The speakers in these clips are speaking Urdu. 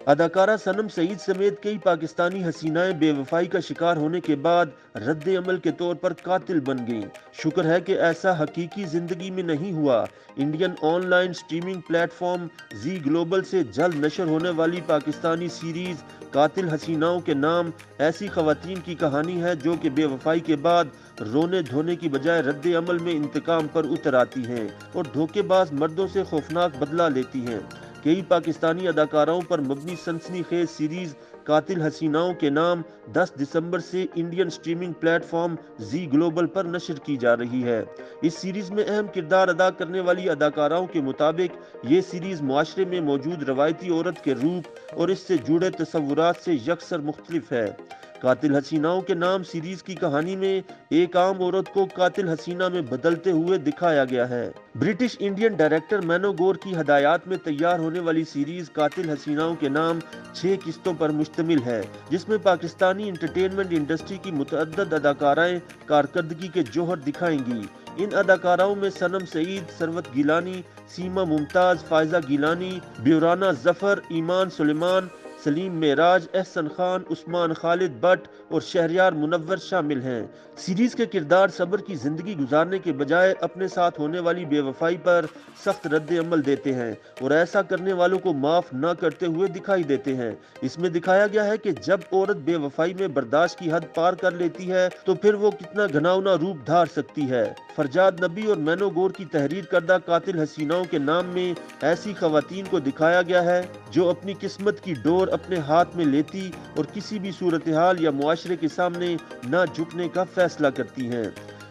اداکارہ سنم سعید سمیت کئی پاکستانی حسینائیں بے وفائی کا شکار ہونے کے بعد رد عمل کے طور پر قاتل بن گئیں۔ شکر ہے کہ ایسا حقیقی زندگی میں نہیں ہوا۔ Indian on line streaming plate form Zee global سے جلد نشر ہونے والی پاکستانی سیریز قاتل حسیناؤں کے نام ایسی خواتین کی کہانی ہے جو کہ بے وفائی کے بعد رونے دھونے کی بجائے رد عمل میں انتقام پر اتر آتی ہیں اور دھوکے باز مردوں سے خوفناک بدلہ لیتی ہیں۔ کئی پاکستانی اداکاراؤں پر مبنی سنسنی خیز سیریز قاتل حسیناؤں کے نام 10 دسمبر سے انڈین سٹریمنگ پلیٹ فارم زی گلوبل پر نشر کی جا رہی ہے۔ اس سیریز میں اہم کردار ادا کرنے والی اداکاراؤں کے مطابق یہ سیریز معاشرے میں موجود روایتی عورت کے روپ اور اس سے جڑے تصورات سے یکسر مختلف ہے۔ قاتل حسیناؤں کے نام سیریز کی کہانی میں ایک عام عورت کو قاتل حسینہ میں بدلتے ہوئے دکھایا گیا ہے۔ برٹش انڈین ڈائریکٹر مینو گور کی ہدایات میں تیار ہونے والی سیریز قاتل حسیناؤں کے نام 6 قسطوں پر مشتمل ہے، جس میں پاکستانی انٹرٹینمنٹ انڈسٹری کی متعدد اداکارائیں کارکردگی کے جوہر دکھائیں گی۔ ان اداکاراؤں میں سنم سعید، ثروت گیلانی، سیما ممتاز، فائزہ گیلانی، بیورانہ ظفر، ایمان سلیمان، سلیم معراج، احسن خان، عثمان خالد بٹ اور شہریار منور شامل ہیں۔ سیریز کے کردار صبر کی زندگی گزارنے کے بجائے اپنے ساتھ ہونے والی بے وفائی پر سخت رد عمل دیتے ہیں اور ایسا کرنے والوں کو معاف نہ کرتے ہوئے دکھائی دیتے ہیں۔ اس میں دکھایا گیا ہے کہ جب عورت بے وفائی میں برداشت کی حد پار کر لیتی ہے تو پھر وہ کتنا گھناؤنا روپ دھار سکتی ہے۔ فرجاد نبی اور مینو گور کی تحریر کردہ قاتل حسیناؤں کے نام میں ایسی خواتین کو دکھایا گیا ہے جو اپنی قسمت کی ڈور اپنے ہاتھ میں لیتی اور کسی بھی صورتحال یا معاشرے کے سامنے نہ جھکنے کا فیصلہ کرتی ہیں۔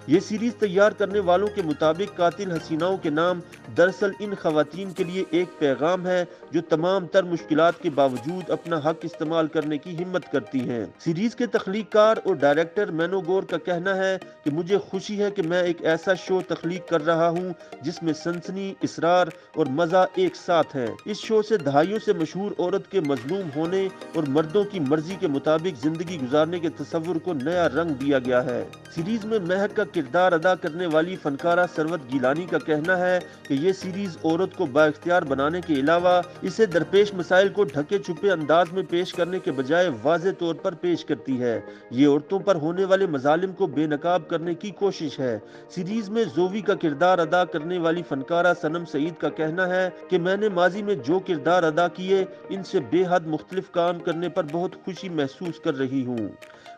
یہ سیریز تیار کرنے والوں کے مطابق قاتل حسیناؤں کے نام دراصل ان خواتین کے لیے ایک پیغام ہے جو تمام تر مشکلات کے باوجود اپنا حق استعمال کرنے کی ہمت کرتی ہیں۔ سیریز کے تخلیق کار اور ڈائریکٹر مینو گور کا کہنا ہے کہ مجھے خوشی ہے کہ میں ایک ایسا شو تخلیق کر رہا ہوں جس میں سنسنی، اسرار اور مزہ ایک ساتھ ہیں۔ اس شو سے دہائیوں سے مشہور عورت کے مظلوم ہونے اور مردوں کی مرضی کے مطابق زندگی گزارنے کے تصور کو نیا رنگ دیا گیا ہے۔ سیریز میں مہک کا کردار ادا کرنے والی فنکارہ ثروت گیلانی کا کہنا ہے کہ یہ سیریز عورت کو بااختیار بنانے کے علاوہ اسے درپیش مسائل کو ڈھکے چھپے انداز میں پیش کرنے کے بجائے واضح طور پر پیش کرتی ہے۔ یہ عورتوں پر ہونے والے مظالم کو بے نقاب کرنے کی کوشش ہے۔ سیریز میں زووی کا کردار ادا کرنے والی فنکارہ سنم سعید کا کہنا ہے کہ میں نے ماضی میں جو کردار ادا کیے ان سے بے حد مختلف کام کرنے پر بہت خوشی محسوس کر رہی ہوں۔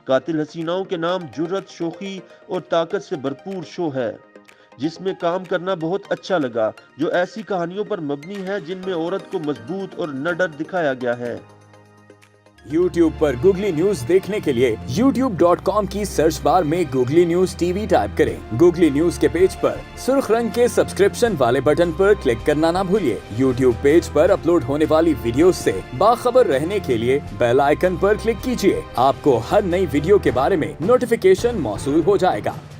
قاتل حسیناؤں کے نام جرأت، شوخی اور طاقت سے بھرپور شو ہے جس میں کام کرنا بہت اچھا لگا، جو ایسی کہانیوں پر مبنی ہے جن میں عورت کو مضبوط اور نڈر دکھایا گیا ہے۔ یوٹیوب پر گوگلی نیوز دیکھنے کے لیے youtube.com کی سرچ بار میں googly news T V type کریں۔ گوگلی نیوز کے پیج پر سرخ رنگ کے سبسکرپشن والے بٹن پر کلک کرنا نہ بھولیے۔ یوٹیوب پیج پر اپلوڈ ہونے والی ویڈیوز سے باخبر رہنے کے لیے بیل آئیکن پر کلک کیجیے۔ آپ کو ہر نئی ویڈیو کے بارے میں نوٹیفیکیشن موصول ہو جائے گا۔